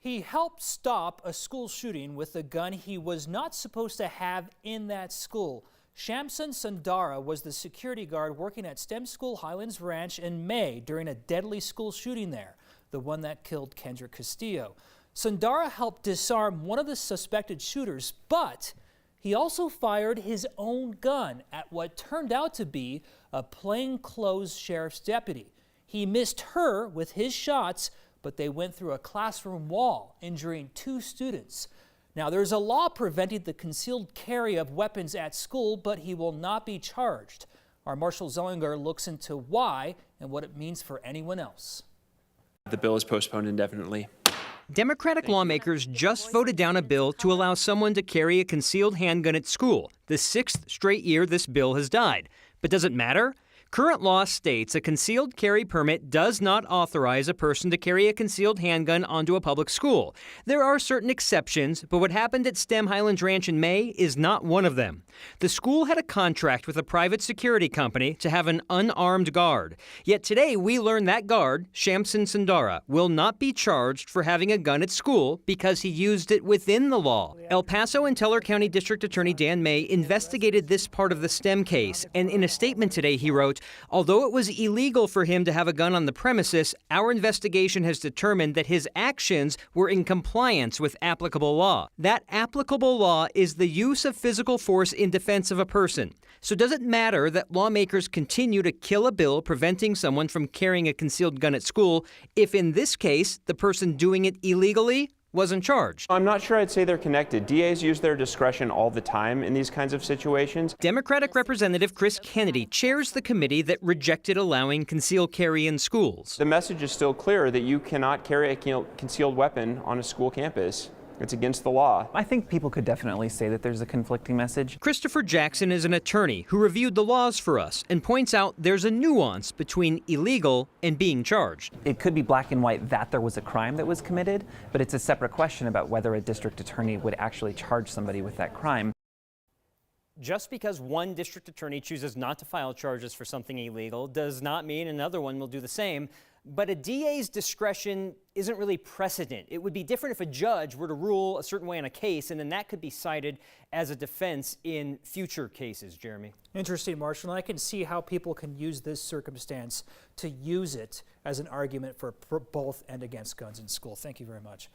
He helped stop a school shooting with a gun he was not supposed to have in that school. Shamson Sundara was the security guard working at STEM School Highlands Ranch in May during a deadly school shooting there, the one that killed Kendra Castillo. Sundara helped disarm one of the suspected shooters, but he also fired his own gun at what turned out to be a plainclothes sheriff's deputy. He missed her with his shots, but they went through a classroom wall, injuring 2 students. Now, there's a law preventing the concealed carry of weapons at school, but he will not be charged. Our Marshall Zellinger looks into why and what it means for anyone else. The bill is postponed indefinitely. Democratic lawmakers just voted down a bill to allow someone to carry a concealed handgun at school, the 6th straight year this bill has died. But does it matter? Current law states a concealed carry permit does not authorize a person to carry a concealed handgun onto a public school. There are certain exceptions, but what happened at STEM Highlands Ranch in May is not one of them. The school had a contract with a private security company to have an unarmed guard. Yet today we learn that guard, Shamson Sundara, will not be charged for having a gun at school because he used it within the law. El Paso and Teller County District Attorney Dan May investigated this part of the STEM case, and in a statement today he wrote, "Although it was illegal for him to have a gun on the premises, our investigation has determined that his actions were in compliance with applicable law. That applicable law is the use of physical force in defense of a person. So does it matter that lawmakers continue to kill a bill preventing someone from carrying a concealed gun at school if in this case the person doing it illegally wasn't charged?" I'm not sure I'd say they're connected. DAs use their discretion all the time in these kinds of situations. Democratic Representative Chris Kennedy chairs the committee that rejected allowing concealed carry in schools. The message is still clear that you cannot carry a concealed weapon on a school campus. It's against the law. I think people could definitely say that there's a conflicting message. Christopher Jackson is an attorney who reviewed the laws for us and points out there's a nuance between illegal and being charged. It could be black and white that there was a crime that was committed, but it's a separate question about whether a district attorney would actually charge somebody with that crime. Just because one district attorney chooses not to file charges for something illegal does not mean another one will do the same. But a DA's discretion isn't really precedent. It would be different if a judge were to rule a certain way on a case, and then that could be cited as a defense in future cases, Jeremy. Interesting, Marshall. And I can see how people can use this circumstance to use it as an argument for both and against guns in school. Thank you very much.